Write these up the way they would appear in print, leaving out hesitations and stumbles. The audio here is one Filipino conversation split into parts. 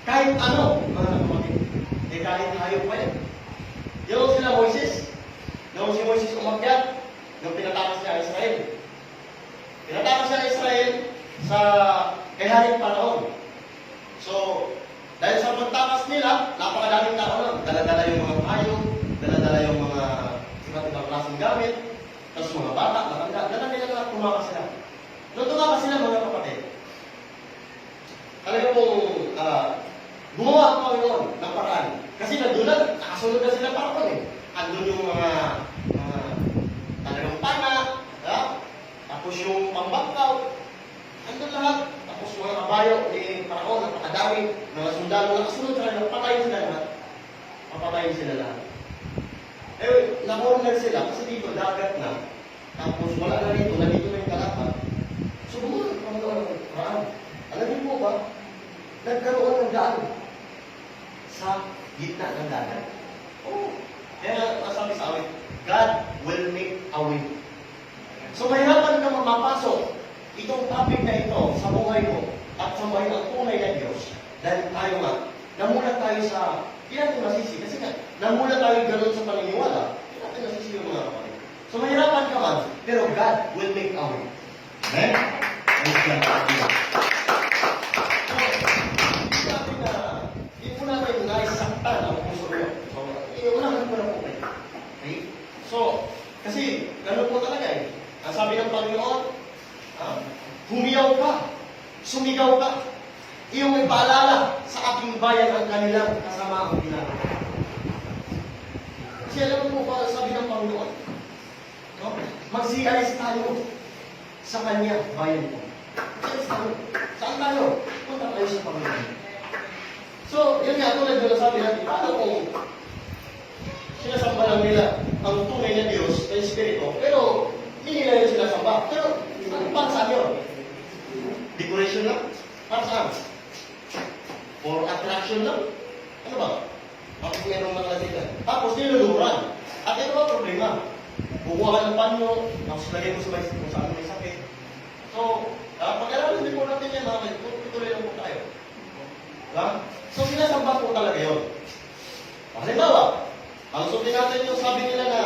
Kahit ano, mga kapatid. Kahit hayop pa yan. Yung sila Moises, nung si Moises umakyat, nung pinatakas niya Israel. Pinatakas niya Israel sa kaharing panahon. So, dahil sa pagtakas nila, napakadaming tao lang. Dala-dala yung mga hayop, dala-dala yung mga iba't ibang klaseng gamit, tapos mga bata, matanda, dala nila na tumakas sila. Nung tumakas sila, mga kapatid, talaga pong gumawa ang Panginoon ng paraan. Kasi nandun na, nakasunod na sila parang eh. Andun yung mga talagang pana, tapos yung pambangkaw, andun lahat. Tapos mga kabayo, parang napakadami, mga sundalo, nakasunod sa kanila, patayin sila lahat. Papatayin sila lahat. Eh, nakorner sila kasi dito, dagat na. Tapos wala na rito, nandito na yung kalapat. So, gumawa ang Panginoon ng paraan. Alam niyo po ba, nagkaroon ng daan sa gitna ng dagat. Oh. Kaya nasabi sa awit, God will make a way. So mahirapan ka mapasok itong topic na ito sa buhay mo at sa buhay ng tunay na Diyos. Dahil tayo nga, namulat tayo sa, hindi natin masisi, kasi nga, namulat tayo gano'n sa paniniwala, hindi natin masisi yung mga kapatid. So mahirapan ka man, pero God will make a way. Amen? Amen. Kasi, gano'n po talaga eh. Ang sabi ng Panginoon, humiyaw ka, sumigaw ka, iyong ipaalala sa aking bayan ang kanilang kasama ang ginagawa. Kasi alam mo ba, sabi ng Panginoon, no? Magsialis tayo sa kanya, bayan ko. Magsialis tayo. Saan tayo? Punta tayo sa Panginoon. So, yun nga, tulad doon sabi natin, paano kung sinasamba lang nila ang tunay na Diyos, na Espiritu, pero hindi nila yun sinasamba. Pero, para saan yun? Decoration lang? Para saan? For attraction lang? Ano ba? Bakit mayroong mga sila? Tapos niluluran. At ito ba problema? Bukuha ka ng panyo, tapos lagay mo sa kung saan may sakit. So, pag-alaman din po natin yan, tuloy lang po tayo. So, sinasamba po talaga yun. Halimbawa, ang sundin natin yung sabi nila na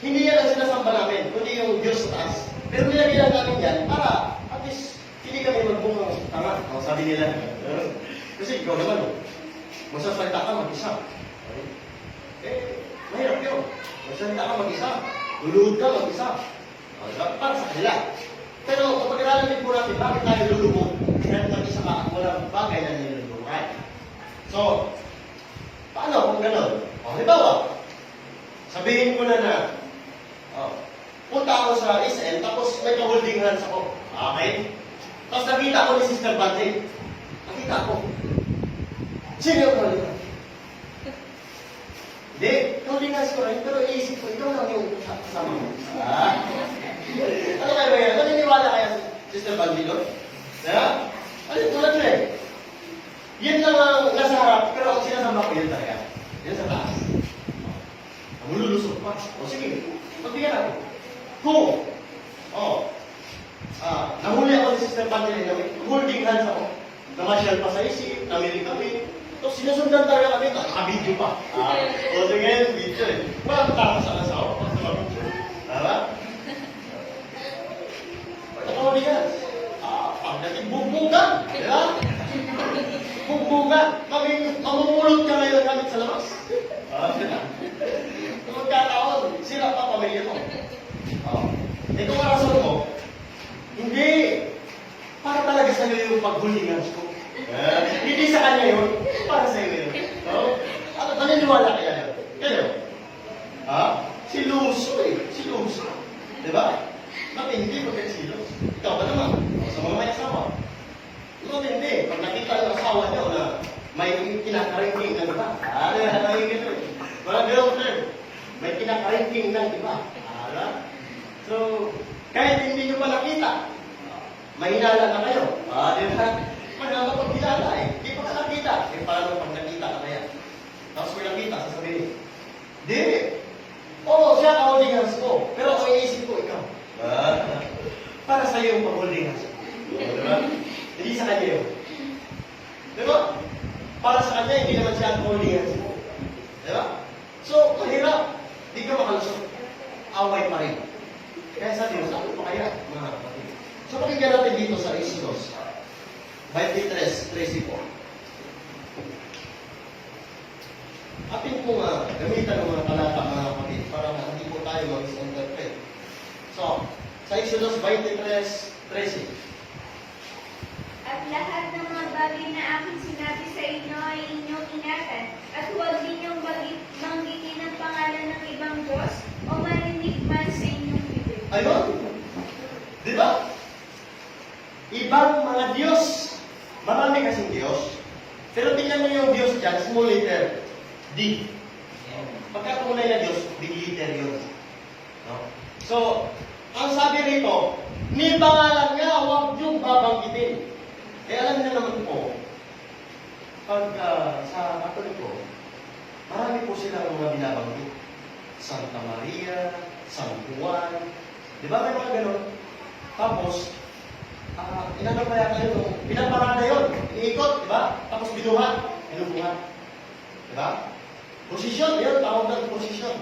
hindi yan ang sinasamba namin, kundi yung Diyos sa taas. Pero nilagay lang namin yan para at least hindi kami magbungang tama. Ang sabi nila. Kasi ikaw naman, magsasalita ka mag-isa. Mahirap yun. Magsasalita ka mag-isa. Luluhod ka mag-isa. Para sa kanila. Pero kapag nalamin po natin, bakit tayo luluhod? Kaya mag-isa ka at walang bagay na niluluhod. So, paano kung gano'n? Halimbawa, sabihin ko na punta ako sa SM, tapos may ka-holding hands ako. Okay? Tapos nakita ko ni Sister Bante. Nakita ko. Sino yung holding hands? Hindi, holding hands ko rin, pero iisip ko, ikaw lang yung kasama mo. Ano kayo ba yan? Naniniwala kaya Sister Bante doon? Ano tulad na eh? Yan lang ang nasa harap, pero ang sinasama ko yun talaga. Yan sa taas. Lululusot pa. O sige, magbigyan ako. Kung, nahuli ako ni Sister Pangilin, holding hands ako. Namasyal pa sa isip, namilig kami. Tapos sinusundan talaga kami, nakabidyo pa. O sige, video eh. Walang tama sa asawa, pag nakabidyo. Tama? Holding hands. Pagdating bugbugan. Diba? Bugbugan. Mamumulot ka ngayon gamit sa labas. Magkataon, sila pa pamilya mo. Ito ang rason mo, hindi para talaga sa iyo yung paghulingan ko. Hindi sa kanya yun, para sa iyo yun. Ano, naniniwala kaya yun? Kayo? Si Luso eh. Si Luso. Diba? Matindi pag si Luso. Ikaw ba naman? Sa mga may asawa. Matindi. Pag nakita ng asawa niyo na may kinakaringking ng iba. Mga girlfriend, may kinakaringking ng iba. So, kahit hindi nyo pa nakita, mahinala na kayo. Diba? Magkakapagkilala eh. Hindi pa ka nakita. Paano pag nakita ka kaya? Tapos may nakita, sasabihin, di. Siya ka-holding hands ko. Pero ang iisip ko, ikaw. Para sa'yo yung pag-holding hands ko. Diba? Hindi sa kanya yun. Diba? para sa kanya, hindi naman siya unholy. Di ba? So, mahirap. Hindi ka makalusot. Away pa rin. Kaya sa Diyos, ano pa kaya, mga kapatid? So, pakinggan natin dito sa Exodus 23:13 po. Atin po gamitan ng mga talata, mga kapatid, para na hindi po tayo mag-misinterpret. So, sa Exodus 23:13. At lahat ng mga bagay na aking sinabi sa inyo ay inyong ingatan, at huwag ninyong banggitin ang pangalan ng ibang Diyos o marinig man sa inyong bibig. Ayun. Di ba? Ibang mga Diyos. Marami kasing Diyos. Pero tingnan mo yung Diyos dyan, small letter D. Pagka tunay na Diyos, big letter yun. No? So, ang sabi rito, ni pangalan nga, huwag niyong babanggitin. Eh, alam niyo naman po, pag sa Katoliko, marami po silang mga binabanggit. Santa Maria, San Juan, di ba may mga ganun? Tapos, inano pa yata yun, pinaparada yun, iniikot, di ba? Tapos binuhat, inubuhat. Di ba? Posisyon, yun, tawag ng posisyon.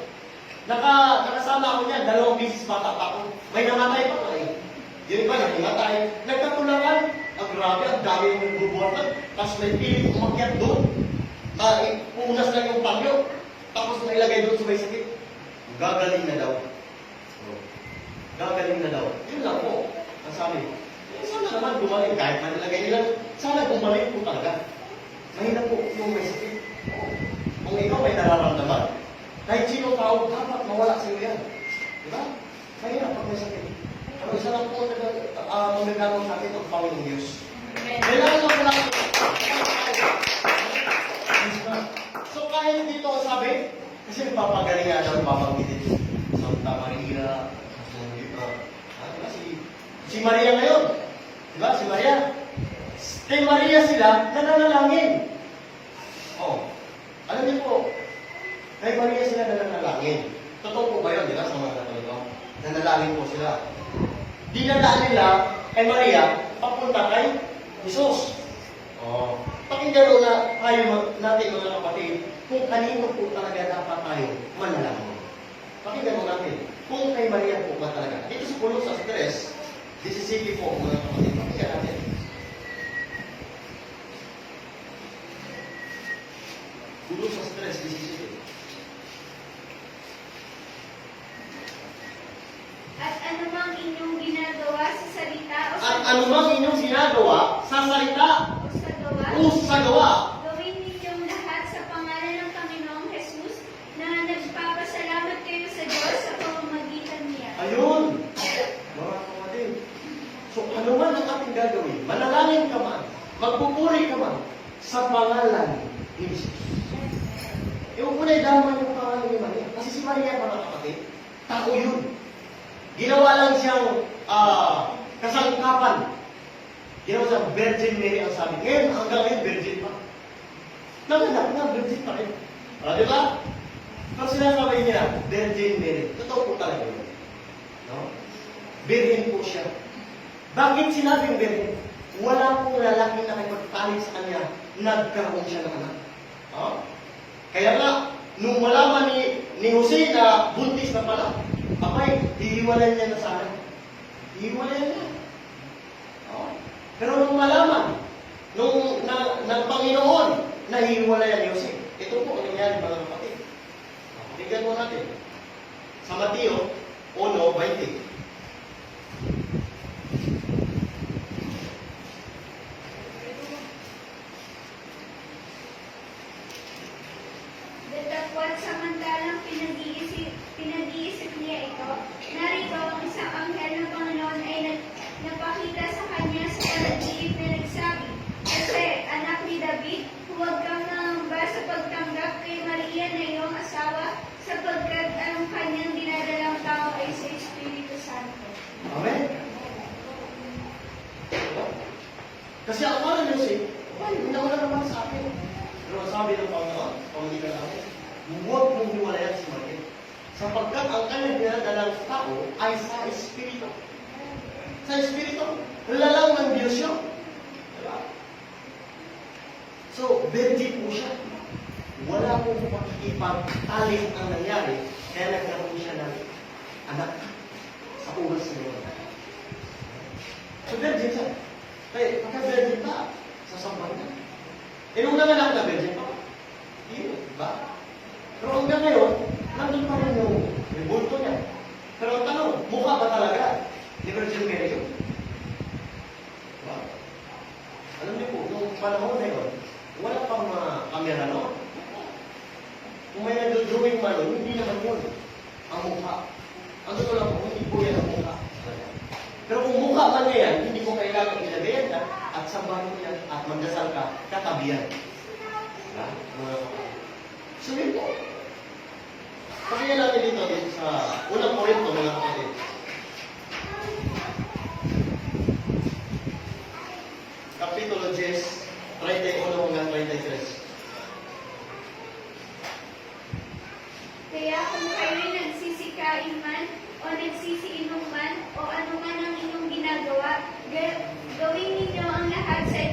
Nakasama ako niyan, 2 beses bata pa ako. May namatay pa ko eh. Yung iba, namatay. Nagkatulangan. Ang grabe, ang dami yung nagbubuhatan. Tapos may pilit umakyat doon. Punas lang yung pangyo. Tapos nailagay doon sa may sakit. Gagaling na daw. Gagaling na daw. Yun lang po. Ang sabi, sana naman gumaling. Kahit man nilagay nila, sana gumaling po talaga. Mahina po yung may sakit. Kung ikaw may nararamdaman, kahit sino tao, dapat mawala sa iyo yan. Di ba? Mahirap pag may sakit. Pero isa lang po magagamang sa atin ang Panginoong Diyos. Kailangan lang po natin. So kahit dito ang sabi, kasi papagaling nga daw babanggitin. Santa Maria, si Maria ngayon. Di ba? Si Maria. Kay Maria sila, nananalangin. Oh. Alam niyo po, kay Maria sila nananalangin. Totoo po ba yun, di ba, sa mga Katoliko? Nanalangin po sila. Dinadaan nila kay Maria, papunta kay Jesus. Oh. Pakinggan na tayo natin mga kapatid, kung kanino po talaga dapat tayo manalangin. Pakinggan mo natin, kung kay Maria po ba talaga. Dito sa puno sa 3:17 po mga kapatid, pakinggan natin. Puno sa 3:17. At anumang inyong ginagawa sa salita o sa At anumang inyong ginagawa sa salita o sa gawa, gawin ninyong lahat sa pangalan ng Panginoong Jesus na nagpapasalamat kayo sa Diyos sa pamamagitan niya. ayun, mga kapatid. So, ano man ang ating gagawin, manalangin ka man, magpupuri ka man, sa pangalan ni Jesus. Ewan ko na idaman yung pangalan ni Maria. Kasi si Maria, mga kapatid, tao yun. Ginawa lang siyang kasangkapan. Ginawa siyang Virgin Mary ang sabi. Ngayon, hanggang ngayon, Virgin pa. Nanganak na, Virgin pa rin. Di ba? Pag sinasabi niya, Virgin Mary, totoo po talaga yun. No? Virgin po siya. Bakit sinabing Virgin? Wala pong lalaki na nakipagpalit sa kanya, nagkaroon siya ng anak. Kaya nga, nung malaman ni Jose na buntis na pala, abay, hihiwalayan niya na sana. Hihiwalayan niya. Pero nung malaman, ng Panginoon, na hihiwalayan ni Jose. Ito po ang nangyari mga kapatid. Tingnan mo natin. Sa Mateo 1:20. Datapwat samantalang pinag-iisip niya ito, narito ang isang anghel ng Panginoon ay napakita sa kanya sa panaginip na nagsabi, Jose, anak ni David, huwag kang nangamba sa pagtanggap kay Maria na iyong asawa, sapagkat ang kanyang dinadalang tao ay sa Espiritu Santo. Amen? Kasi ang mga Jose, ay, wala naman sa akin. Pero sabi ng Panginoon, pamilikan namin, huwag mong hiwalayan si Maria. Sapagkat ang kanyang dinadalang tao ay sa Espiritu. Sa Espiritu. Lalang ng Diyos yun. Diba? So, virgin po siya. Wala po makikipagtalik ang nangyari, kaya nagkaroon siya ng anak sa ugas niya. So, virgin siya. Kaya, pagka-virgin pa, sasambay na. Eh, nung nanganak na virgin pa, hindi, diba? Pero hanggang ngayon, nandun pa rin yung bulto niya. Pero ang tanong, mukha ba talaga ni Virgin Mary yun? Diba? Alam niyo po, nung panahon na yun, wala pang mga kamera noon. Kung may nag-drawing man nun, hindi naman yun ang mukha. Ang totoo lang po, hindi po yan ang mukha. Pero kung mukha man niya yan, hindi mo kailangan ilagay yan at sambahin mo yan at magdasal ka, katabihan. Diba? So yun po. Pakinggan natin dito sa unang Korinto, mga kapatid. Kapitulo 10, 31 hanggang 33. Kaya kung kayo'y nagsisikain man, o nagsisiinom man, o ano man ang inyong ginagawa, gawin ninyo ang lahat sa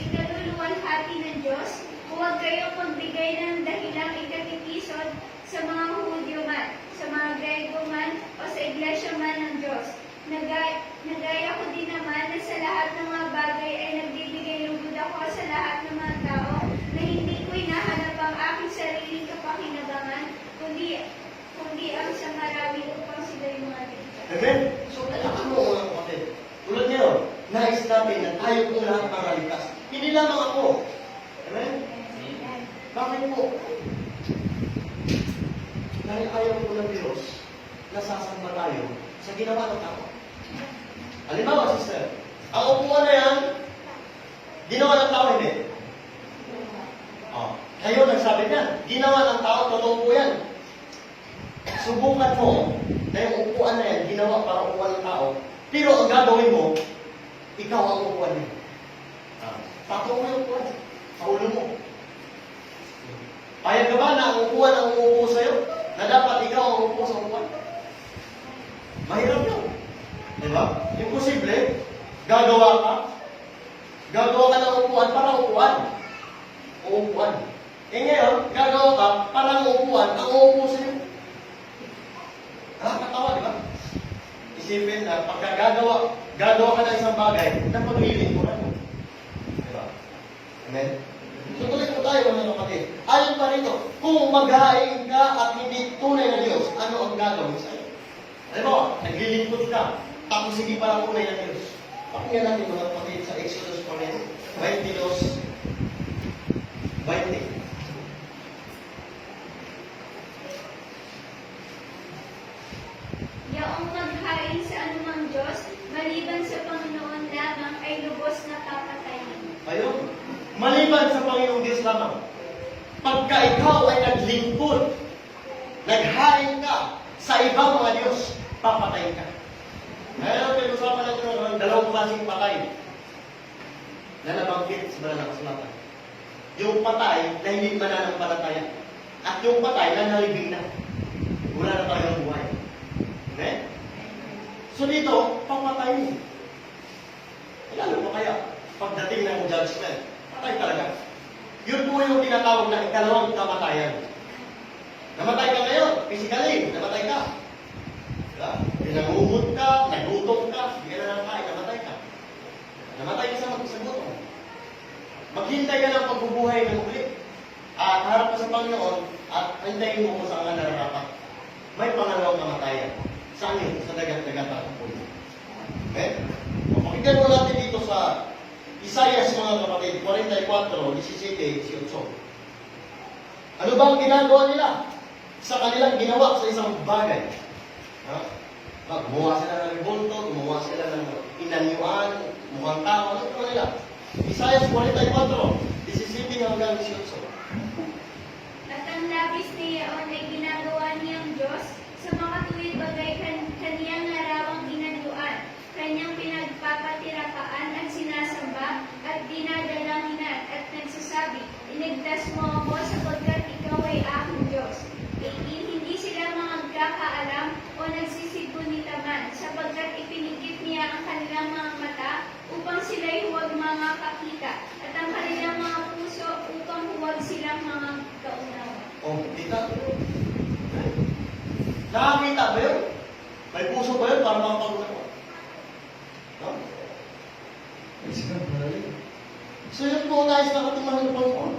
ikaluluwalhati ng Diyos. Huwag kayong magbigay ng dahilang ikatitisod sa mga Hudyo man, sa mga Grego man, o sa iglesia man ng Diyos. Nagaya ko din naman na sa lahat ng mga bagay ay nagbibigay lugod ako sa lahat ng mga tao na hindi ko hinahanap ang aking sariling kapakinabangan, kundi ang sa marami upang sila yung mga dito. Amen? So, kailangan mo mga kapatid. Tulad niyo, nais natin na tayo kung lahat pangaligtas. Hindi lamang ako. Amen? Bakit po? Dahil ayaw po ng Diyos, nasasamba tayo sa ginawa ng tao. Halimbawa, sister, ang upuan na yan, ginawa ng tao, hindi. Kayo nagsabi niyan, ginawa ng tao, totoo po yan. Subukan mo na yung upuan na yan, ginawa para upuan ng tao, pero ang gagawin mo, ikaw ang upuan niya. Patong mo yung upuan sa ulo mo. Payag ka ba na ang upuan ang uupo sa'yo? Na dapat ikaw ang uupo sa upuan? Mahirap yun. Diba? Imposible. Gagawa ka ng upuan para upuan. Uupuan. Eh ngayon, gagawa ka para ng upuan ang uupo sa'yo. Nakakatawa, di ba? Isipin na pagka gagawa ka ng isang bagay, napaglilin mo rin. Diba? Amen? So tuloy po tayo mga kapatid. Ayon pa rito, kung maghain ka at hindi tunay na Diyos, ano ang gagawin sa'yo? Alam mo, naglilingkod ka, tapos hindi para tunay na Diyos. Pakinggan natin mga kapatid sa Exodus 22:20. Yaong maghain sa anumang Diyos, maliban sa Panginoon lamang ay lubos na papatayin. Ayun. Maliban sa Panginoong Diyos lamang. Pagka ikaw ay naglingkod, naghain ka sa ibang mga Diyos, papatayin ka. Ngayon, pinag-usapan natin ng dalawang klaseng patay na nabanggit sa banal na kasulatan. Yung patay na hindi mananampalataya at yung patay na nalibing na. Wala na tayong buhay. Amen? So dito, papatayin. Lalo pa kaya, pagdating ng judgment, patay talaga. Yun po yung tinatawag na ikalawang kamatayan. Namatay ka ngayon, physically, namatay ka. Diba? Pinangungod ka, nagutom ka, hindi ka na nakain, namatay ka. Namatay ka sa gutom. Maghintay ka ng pagbubuhay ng muli. At harap ka sa Panginoon at hintayin mo kung saan ka nararapat. May pangalawang kamatayan. Saan yun? Sa dagat-dagatan ng puno. Okay? Pakinggan mo natin dito sa Isaias mga kapatid, 44:17-18. Ano ba ang ginagawa nila sa kanilang ginawa sa isang bagay? Gumawa sila ng revolto, gumawa sila ng inanyuan, mukhang tao, ano ito nila? Isaias 44:17-18. At ang labis niyaon ay ginagawa niyang Diyos sa mga tuwid bagay kaniyang narawang inanyuan, kanyang pinagpapatirapaan at sinasamba at dinadalanginan at nagsasabi, "Iligtas mo ako sapagkat ikaw ay aking Diyos." Hindi sila magkakaalam o nagsisigunitaman sapagkat ipinigit niya ang kanilang mga mata upang sila'y huwag makakita at ang kanilang mga Nakakita ba yun? May puso ba yun para makapag-usap ko? No? So yun po nais na katumahan ng Panginoon.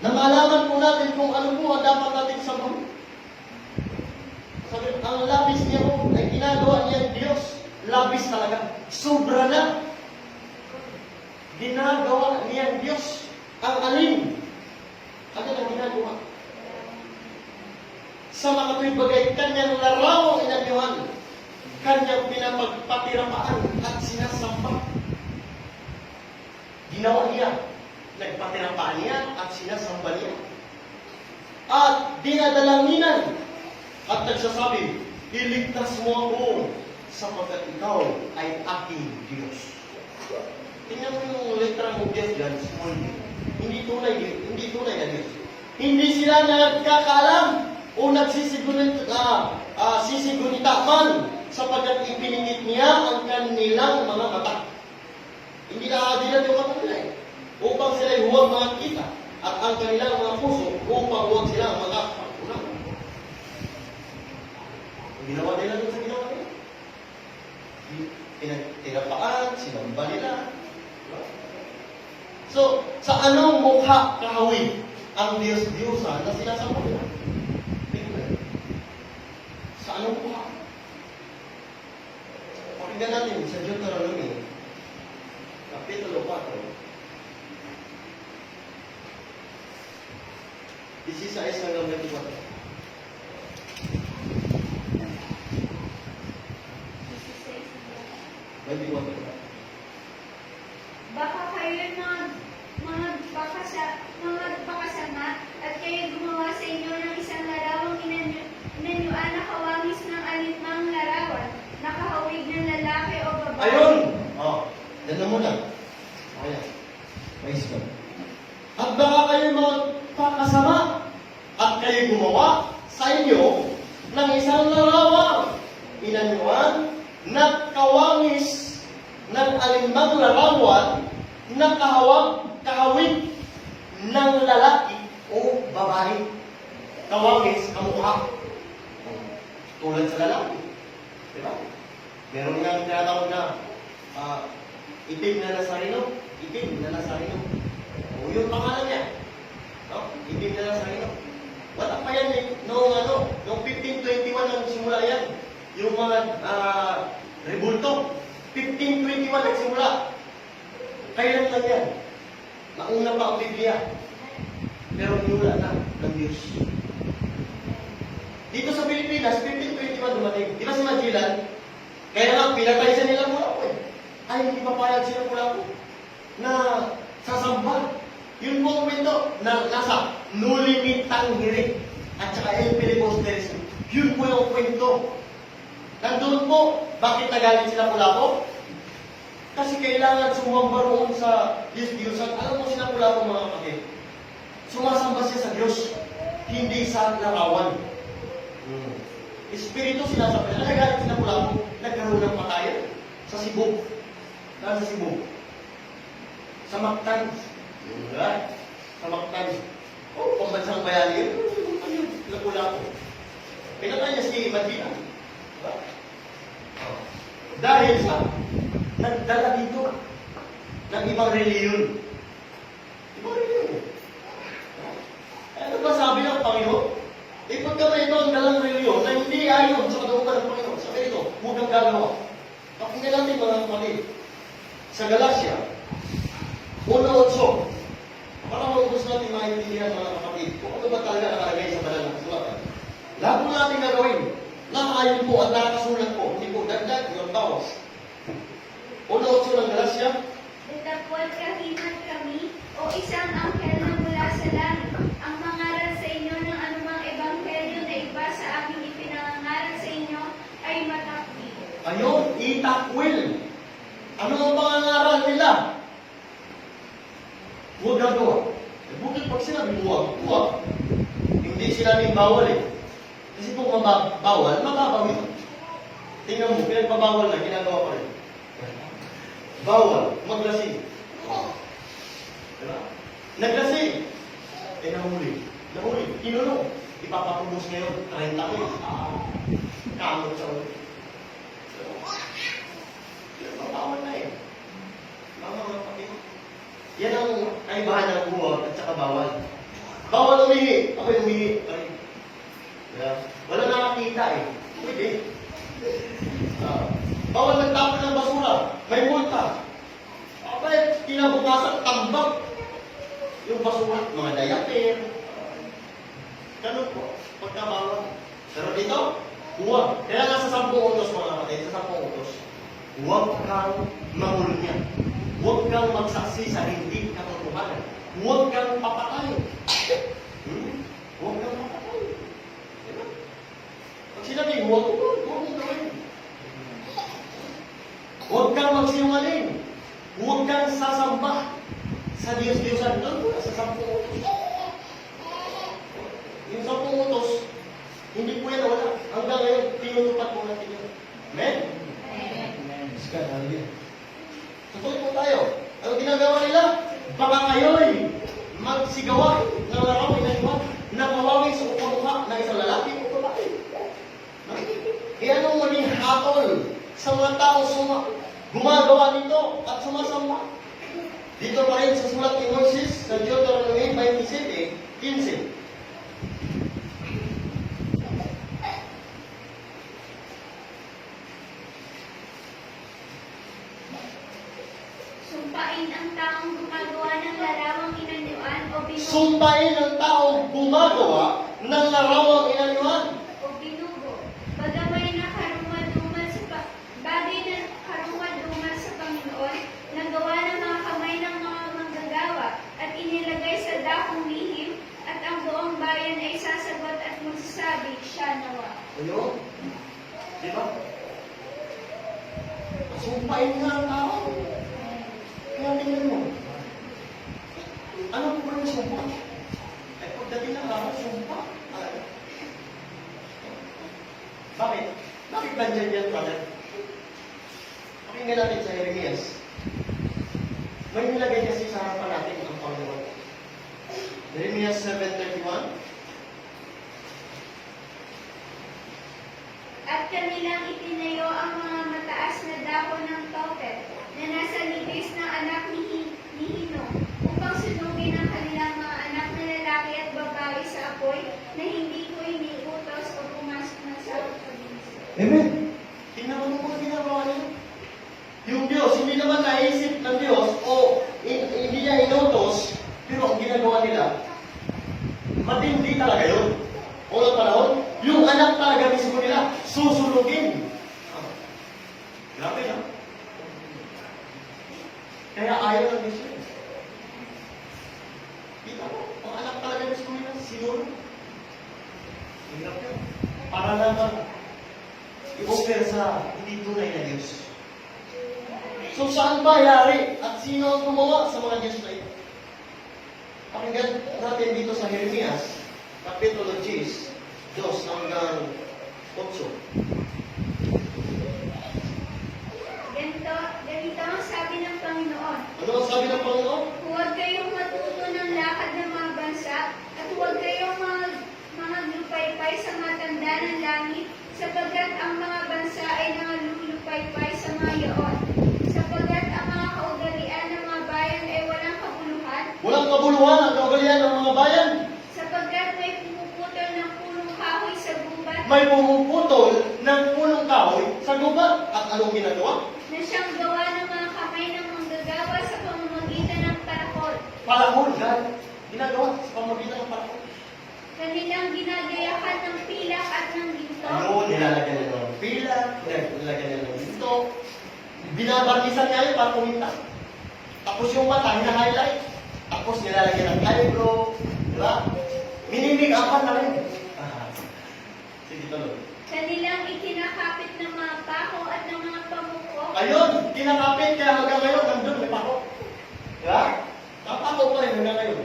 Na malaman po natin kung ano po ang dapat natin sabahin. Sabi, ang labis niya po ay ginagawa niya ang Diyos. Labis talaga. Sobra na. Ginagawa niya ang Diyos. Ang alin. Ano na ginagawa? Sa mga tuwing bagay, kanyang larawang inanyuhan. Kanyang pinapagpatiramaan at sinasamba. Ginawa niya. Nagpatiramaan niya at sinasamba niya. At dinadalanginan. At nagsasabi, iligtas mo ako sapagkat ikaw ay aking Diyos. Tingnan mo yung letrang ng Diyos dyan, small. Hindi tunay na Diyos. Hindi sila nagkakaalam o sisigunita man sapagkat ipinigit niya ang kanilang mga mata. Hindi nakadilat yung mata nila upang sila'y huwag makakita at ang kanilang mga puso upang huwag silang makakapunang. Ginawa nila doon sa ginawa nila. Tinapaan, sinamba nila. So, sa anong mukha kahawig ang Diyos-Diyosan na sinasamba nila? Sa anong mukha? Pakinggan natin sa Deuteronomy, Kapitulo 4. 16 hanggang 24. Baka kayo mga bakasama at kayo gumawa sa inyo ng isang larawang inanyuan na kawangis ng alinmang larawan, nakahawig ng lalaki o babae. Ayun! Yan na muna. Okay. Praise God. At baka kayo mga pakasama at kayo gumawa sa inyo ng isang larawang inanyuan na kawangis ng alinmang larawan na kahawig ng lalaki o babae. Kawangis, kamukha. Tulad sa lalaki. Diba? Meron nga tinatawag na itim na Nazareno. Itim na Nazareno. O yung pangalan niya. No? Itim na Nazareno. Wala pa yan noong 1521 ang simula yan. Yung mga rebulto. 1521 nagsimula. Kailan lang yan? Nauna pa ang Biblia. Pero hinula na ng Diyos. Dito sa Pilipinas, 1521 dumating. Di ba si Magellan? Kaya nga, pinatay siya nila mula ko Ay, hindi papayag sila mula ko na sasamba. Yun po ang kwento na nasa nulimitang hirit at saka el filibusterism. Yun po yung kwento. Nandun po, bakit nagalit sila mula ko? Kasi kailangan sumamba roon sa Diyos-Diyosan. Alam mo sila mula ko mga kapatid. Sumasamba siya sa Diyos, hindi sa larawan. Espiritu sinasamba niya. Nagalit sila mula ko, nagkaroon ng patayan sa Cebu. Saan sa Cebu? Sa Mactan. Sa Mactan. Pambansang bayani yun. Lakula ko. Pinatay niya si Madina. Dahil sa nagdala dito ng ibang reliyon. Ibang reliyon. Ano ba sabi ng Panginoon? Pagka may ibang dalang reliyon na hindi ayon sa kadaugan ng Panginoon, sabi ito, huwag kang gagawa. Pakinggan natin mga kapatid. Sa Galacia, 1:8. Para maubos natin maintindihan mga kapatid, kung ano ba talaga nakalagay sa banal na kasulatan. Lahat po natin gagawin. Nakaayon po at nakakasulat po. Hindi po dagdag, yung bawas. 1:8 ng Galacia. Datapwat kahiman kami o isang anghel na mula sa langit. Ang mangaral sa inyo ng anumang ebanghelyo na iba sa aming ipinangangaral sa inyo ay matakdi. Ayun, itakwil. Ano ang pangangaral nila? Huwag gagawa. Bukit pag sinabi, huwag. Hindi sinabing bawal Kasi kung bawal, mababaw yun. Tingnan mo, pinagpabawal na, ginagawa pa rin. Bawal, maglasing. Diba? Naglasing. Nahuli. Kinulong. Ipapatubos ngayon, 30 ko kamot sa ulo. Bawal na eh. Bawal na pati. Yan ang kaibahan ng huwag at saka bawal. Bawal umihi. Ako'y umihi. Yeah. Wala nakakita eh. Pwede. Bawal nagtapon ng basura. May multa. Abay, kinabukasan, tambak. Yung basura, mga diaper. Ganun po. Pagkabawal. Pero dito, huwag. Kaya nga sa 10 utos mga kapatid, sa 10 utos, huwag kang mangulunya. Huwag kang magsaksi sa hindi katotohanan. Huwag kang papatay. Huwag kang papatay. Diba? Pag sinabi, huwag mo gawin. Huwag kang magsinungaling. Huwag kang sasamba sa Diyos-Diyosan. Doon sa 10 utos. Yung 10 utos, hindi po yan wala. Hanggang ngayon, tinutupad po natin yun. Amen? Amen. Tutuloy po tayo. Ano ginagawa nila? Baka kayo'y magsigawa ng larawan na iwan na mawawin sa ukamukha ng isang lalaki o babae. Kaya nung maging hatol sa mga tao gumagawa nito at sumasamba. Dito pa rin sa sulat ni Moses sa Deuteronomy 27:15. Sumpain ang taong gumagawa ng larawang inanyuan o binugo. Sumpain ang taong gumagawa ng larawang inanyuan. O binugo. Bagay na karungaduman sa Panginoon, nagawa ng mga kamay ng mga manggagawa at inilagay sa dakong lihim at ang buong bayan ay sasagot at magsasabi, siya nawa. Ano? Di ba? Sumpain nga ang tao. Kaya tingnan mo. Ano po ba yung sumpa? Ay, pagdating ng araw, sumpa. Bakit? Bakit nandyan yan, brother? Pakinggan natin sa Jeremias. May nilagay kasi sa harapan natin ang Panginoon. Jeremias 7:31. At kanilang itinayo ang mga mataas na dako ng topet na nasa libis ng anak ni Hinnom upang sunugin ang kanilang mga anak na lalaki at babae sa apoy na hindi ko iniutos o pumasok na sa probinsya. Amen. Tingnan mo mga ginagawa nila. Yung Diyos, hindi naman naisip ng Diyos o hindi niya inutos, pero ang ginagawa nila, matindi talaga yun. Unang panahon, yung anak talaga mismo nila, susunugin. Grabe na. Kaya ayaw ng Diyos yun. Kita mo, ang anak talaga mismo nila, sinunod. Hirap yun. Para naman i-offer sa hindi tunay na Diyos. So saan ba yari at sino ang gumawa sa mga Diyos na ito? Pakinggan natin dito sa Jeremias, Kapitulo 10, 2 hanggang 8. Ganito ang sabi ng Panginoon. Ano ang sabi ng Panginoon? Huwag kayong matuto ng lakad ng mga bansa at huwag kayong mga lupaypay sa matanda ng langit sapagkat ang mga bansa ay nangalulupaypay sa mga yaon. Sapagkat ang mga kaugalian ng mga bayan ay walang kabuluhan. Walang kabuluhan ang kaugalian ng mga bayan. Sapagkat may pumuputol ng punong kahoy sa gubat May pumuputol ng punong kahoy sa gubat. At anong ginagawa? na siyang gawa ng mga kamay ng manggagawa sa pamamagitan ng parakol. Palahol, God. Ginagawa sa pamamagitan ng palahol. Kanilang ginagayahan ng pilak at ng ginto. Ano? Nilalagyan nila ng pila, nilalagyan nila ng ginto. Binabarnisan niya yun para kuminta. Tapos yung mata, hina-highlight. Tapos nilalagyan ng eyebrow. Diba? Minimig-upan na rin. Sige, tuloy. Kanilang ikinakapit ng mga pako at ng mga pamuko. Ayun, kinakapit kaya hanggang ngayon, nandun, may pako. Diba? Napako pa rin hanggang ngayon.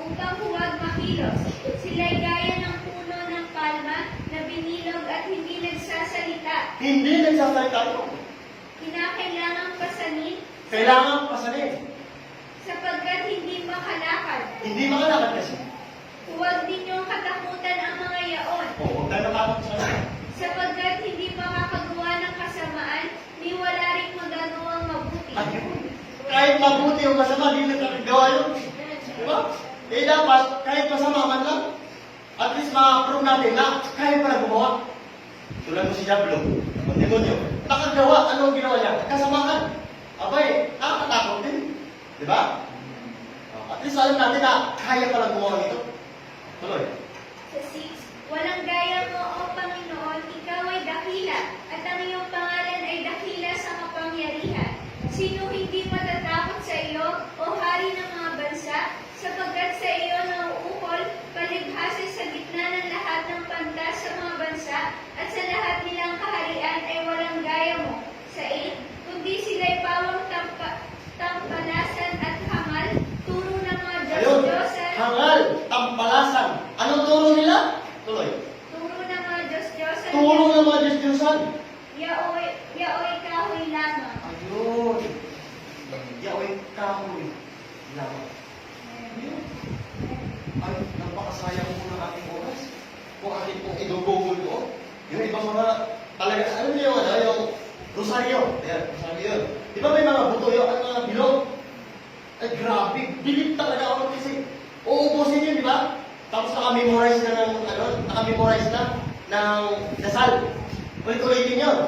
Upang huwag makilos. Sila'y gaya ng puno ng palma na binilog at hindi nagsasalita. Hindi nagsasalita ito. Kinakailangang pasanin Kailangan pasanin. sapagkat hindi makalakad. Hindi makalakad kasi. Huwag ninyong katakutan ang mga yaon. O, huwag tayo natakot sa mabuti o masama, di nagkakagawa yun. Di ba? Eh dapat, kahit masama man lang, at least ma-prove natin na kaya pala gumawa. Tulad mo si Diablo, ang demonyo. Nakagawa, ano ang ginawa niya? Kasamaan. Abay, nakakatakot din. Di ba? At least alam natin na kaya pala gumawa nito. Tuloy. Sa 6, walang gaya mo, O Panginoon, ikaw ay dakila, at ang iyong pangalan ay dakila sa kapangyarihan. Sino hindi matatakot sa iyo, O Hari ng mga bansa, sapagkat sa iyo nauukol, palighasi sa gitna ng lahat ng pantas sa mga bansa, at sa lahat nilang kaharian ay walang gaya mo. Sa 8, kundi sila'y pawang tampalasan at hangal, turo ng mga Ayun, Diyos-Diyosan, hangal, tampalasan. Anong turo nila? Tuloy. turo ng mga Diyos-Diyosan, Turo ng mga Diyos-Diyosan. yaoy kahoy lamang. Ayun. Yaoy kahoy. Lamang. Ay, napakasayang mo ng ating oras. Kung ating pong idugugol ko. Yung ibang mga, talaga, ano niyo, yung rosaryo. Ayan, rosaryo yun. Di ba may mga buto yun, at mga bilog? Ay, grabe. Bilib talaga ako kasi uubusin yun, di ba? Tapos naka-memorize na naka-memorize na ng dasal. Ulit-ulitin yun.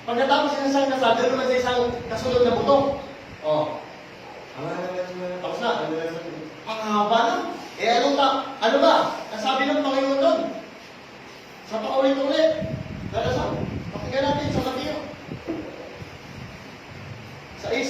Pagkatapos ng isang dasal, doon naman sa isang kasunod na buto. Oh. Tapos na. Ang haba na. Eh, ano ba? Nasabi ng Panginoon doon. Sa paulit-ulit. Dadasal. Pakinggan natin sa Mateo. Sa 7.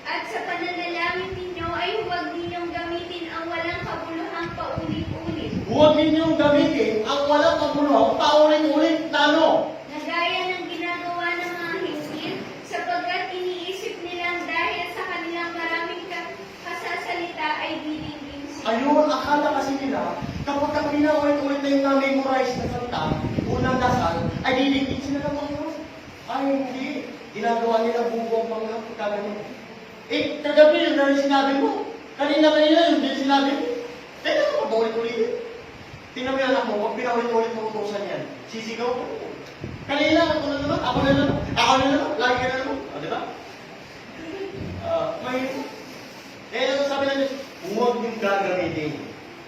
At sa pananalangin ninyo ay huwag ninyong gamitin ang walang kabuluhang paulit-ulit, Huwag ninyong gamitin ang walang pagmulong paulit-ulit na ano? na gaya ng ginagawa ng mga hinggil, sapagkat iniisip nilang dahil sa kanilang maraming kasasalita ay didingding sila. Ayun, akala kasi nila, kapag ka pinaulit-ulit na yung na-memorize na salita, unang dasal, ay didikit sila ng Panginoon. Ay, hindi. Ginagawa nila bubuong Panginoon pagkaganon. Eh, kagabi yun na rin sinabi mo. Kanina yun din sinabi mo. Kaya naman, paulit-ulit. Tingnan mo yung anak mo, pag pinaulit-ulit mo utusan yan, sisigaw ko. Kanina, ako na naman, ako na naman, lagi ka na naman. O, di ba? May... Eh, sabi na Diyos, huwag yung gagamitin.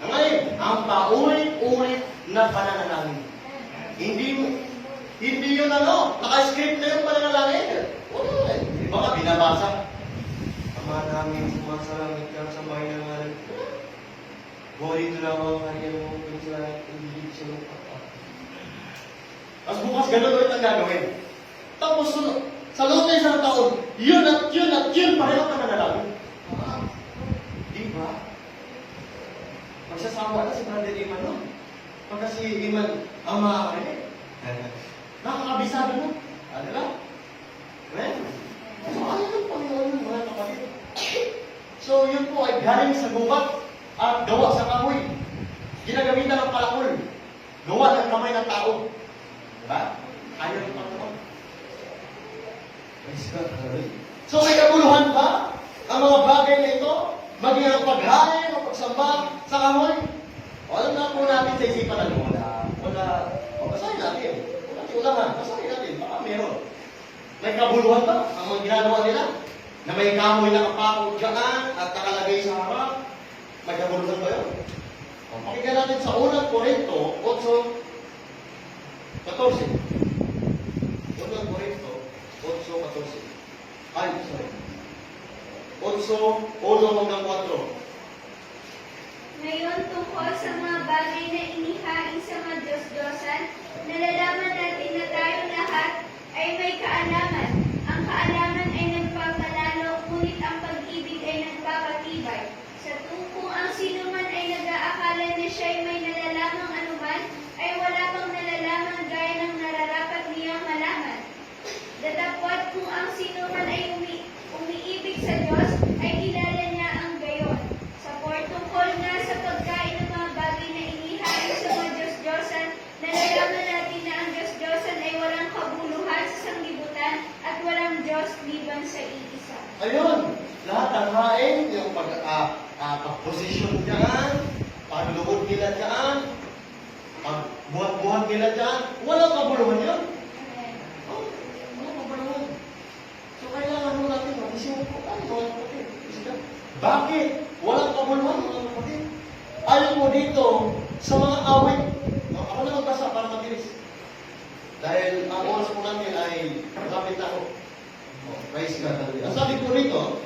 Ngayon, ang paulit-ulit na pananalangin. Hindi yun naka-script na yung pananalangin. Baka binabasa. Ama namin, sumasalamit ka sa bahay ng ngalan. Buhay ito lang ang kanya mo, kung sa lahat, hindi siya lupa. Tapos bukas ganun ulit ang gagawin. Tapos sa loob na isang taon, yun at yun pa rin ang pananalangin. Di ba? Magsasawa na si Brother Iman, no? Pagka si Iman ang makakarinig. Nakakabisado mo. Ano ba? Amen? So, ano yung Panginoon yung mga kapatid? So, yun po ay galing sa gubat at gawa sa kahoy. Ginagamitan ng palakol. Gawa ng kamay ng tao. Diba? Ayaw ng Panginoon. So, may kabuluhan ba ang mga bagay na ito? Maging ang paghain o pagsamba sa kahoy? O, alam na po natin sa isipan na wala. O, basahin natin. Ulangan, basahin natin. Baka meron. May kabuluhan ba ang mga ginagawa nila? Na may kahoy na kapakot dyan at nakalagay sa harap? May kabuluhan ba yun? O, pakinggan natin sa unang Korinto 8:14. Unang Korinto 8:14. Ay, sorry. 8:1-4. Ngayon tungkol sa mga bagay na inihain sa mga Diyos-Diyosan, nalalaman natin na tayo lahat ay may kaalaman. Ang kaalaman ay nagpapalalo, ngunit ang pag-ibig ay nagpapatibay. Sa kung ang sino man ay nag-aakala na siya'y may nalalamang anuman, ay wala pang nalalaman gaya ng nararapat niyang malaman. Datapwat kung ang sino man ay umiibig sa Diyos, ay kilala niya ang gayon. Tungkol nga sa pagkain ng mga bagay na inihain sa mga Diyos-Diyosan, nalalaman natin na ang Diyos-Diyosan ay walang kabuluhan sa sanglibutan at walang Diyos liban sa iisa. Ayun, lahat ng hain, yung pag-posisyon dyan, paglubod nila dyan, pagbuhat-buhat nila dyan, walang kabuluhan. sa mga awit. No, ako na magbasa para mabilis. Dahil ang oras po natin ay malapit na ako. Oh, praise God. Hallelujah. Ang sabi po rito,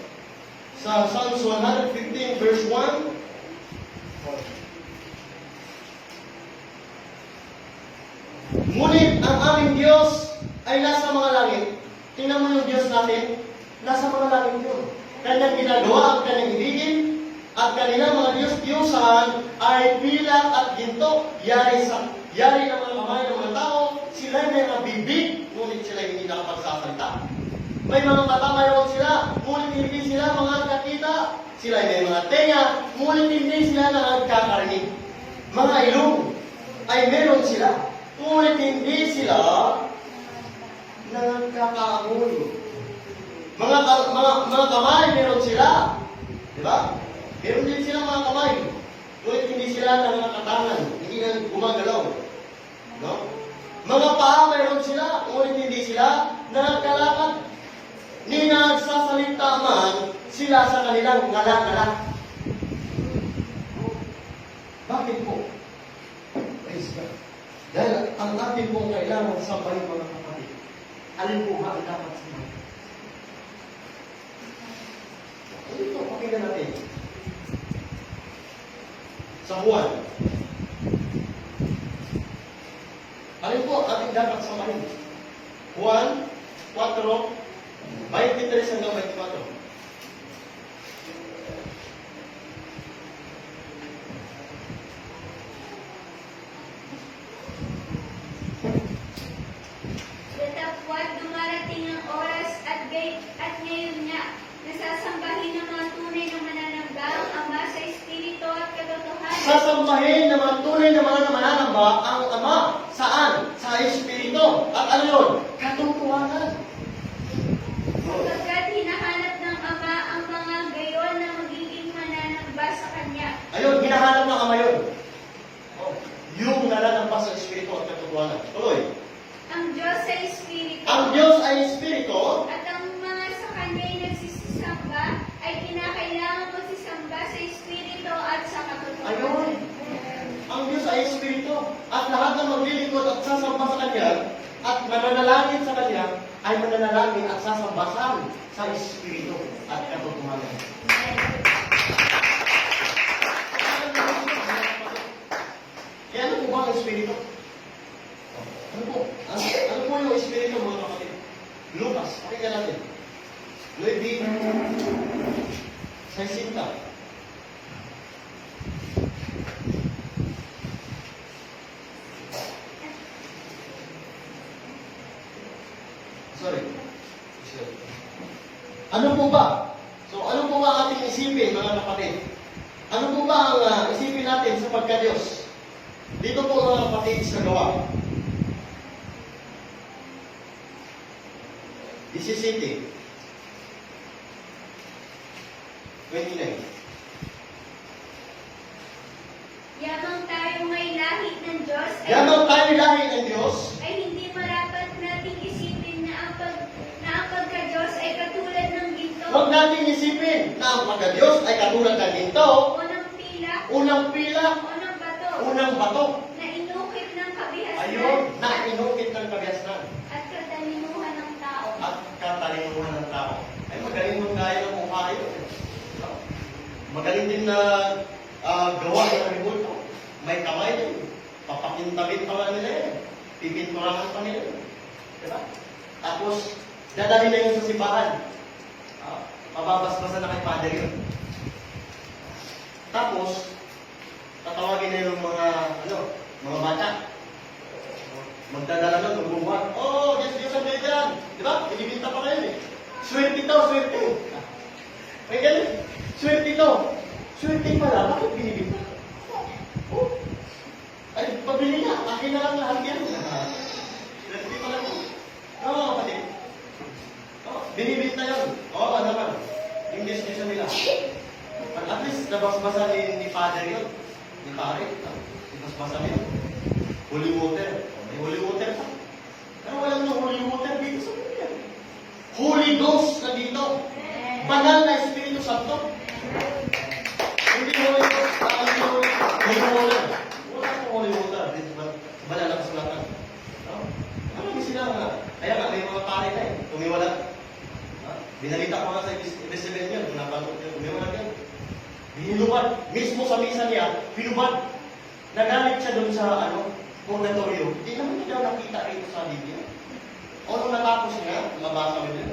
sa Psalms 115 verse 1, ngunit ang aming Diyos ay nasa mga langit. Tingnan mo yung Diyos natin, nasa mga langit yun. Kanyang ginagawa ang kanyang ibigin, at kanilang mga Diyos-Diyosan ay pilak at ginto. Yari ng mga kamay ng mga tao, sila ay may mga bibig, ngunit sila hindi nakapagsasalita. May mga mata mayroon sila, ngunit hindi sila mga nakakita. Sila ay may mga tenga, ngunit hindi sila nakakarinig. Mga ilong ay meron sila, ngunit hindi sila nagkakaamoy. Mga kamay meron sila. Di ba? Meron din sila mga kamay. Ngunit hindi sila nakakatangan. Hindi na gumagalaw. No? Mga paa meron sila. Ngunit hindi sila nagkalakad. Ni nagsasalita man sila sa kanilang ngala-ngala. Bakit po? Praise God. Dahil ang atin pong kailangan sambahin mga kapatid. Alin po ba ang dapat sambahin? Ito, pakinggan natin. Sa Juan. Alin po ating dapat sambahin? Juan 4, 23 hanggang 24. Datapwat dumarating ang oras at ngayon nga, nasasambahin ng mga tunay na mananamba ang Ama sa Espiritu at katotohanan. Sasambahin ng mga tunay na mga mananamba ang Ama. Saan? Sa Espiritu. At ano yun? Katotohanan. Sapagkat hinahanap ng Ama ang mga gayon na magiging mananamba sa Kanya. Ayun, hinahanap ng Ama yun. Oh, yung nananamba sa Espiritu at katotohanan. Tuloy. Ang Diyos ay Espiritu. Ang Diyos ay Espiritu. At ang mga sa Kanya'y nagsisisamba ay kinakailangan magsisamba sa Espiritu at sa katotohanan. Ayun. Ang Diyos ay Espiritu. At lahat ng maglilingkod at sasamba sa Kanya at mananalangin sa Kanya ay mananalangin at sasambasan sa Espiritu at katotohanan. Kaya ano po ba ang Espiritu? Ano po? Ano po yung Espiritu, mga kapatid? Lucas, pakinggan natin. Levi 60. Sorry. Ano po ba? So, ano po ba ang ating isipin, mga kapatid? Ano po ba ang isipin natin sa pagka-Diyos? Dito po, mga kapatid, sa gawa. 17. 29. Yamang tayo may lahi ng Diyos Yamang tayo lahi ng Diyos, ay hindi marapat nating isipin na ang pagka-Diyos ay katulad ng ginto huwag natin isipin na ang pagka-Diyos ay katulad ng ginto, o ng pila unang pila, o ng bato unang bato. na inukit ng kabihasnan Ayun, na inukit ng kabihasnan at katalinuhan ng tao. at katalinuhan ng tao. Ay, magaling mong gaya ng mukha yun. Magaling din na gawa ng ribulto. May kamay din. Papakintabit pa nga nila yan. Pipinturahan pa nila yan. Diba? Tapos, dadali na yun sa simbahan. Mababasbasan na kay Father yun. Tapos, tatawagin na yung mga bata. Magdadala nun, magbubuhat. Oh, Diyos ang kayo dyan. Diba? Pinibinta pa kayo eh. Swerte to, swerte. May ganun. Swerte to. Swerte pala. Bakit binibinta? Oh. Ay, pabili na. Akin na lang lahat yan. Swerte pala mo. Oo, kapatid. Oh, binibinta yun. Oo, naman. Yung destination nila. At least, nabasbasa ni Father yun. Ni Pare. Nabasbasa niya. Holy water. May holy water pa. Pero walang yung holy water dito sa Biblia. Holy Ghost na dito. Banal na Espiritu Santo. Hindi holy Ghost. Hindi holy water. Wala Binalita ko nga sa Elizabeth yan, kung napanood niyo, umiwan yan. Binilubad, mismo sa misa niya, binubad. Nagalit siya doon sa, purgatorio. Hindi naman niya daw nakita rito sa Biblia. O nung natapos niya, mabasa mo yun.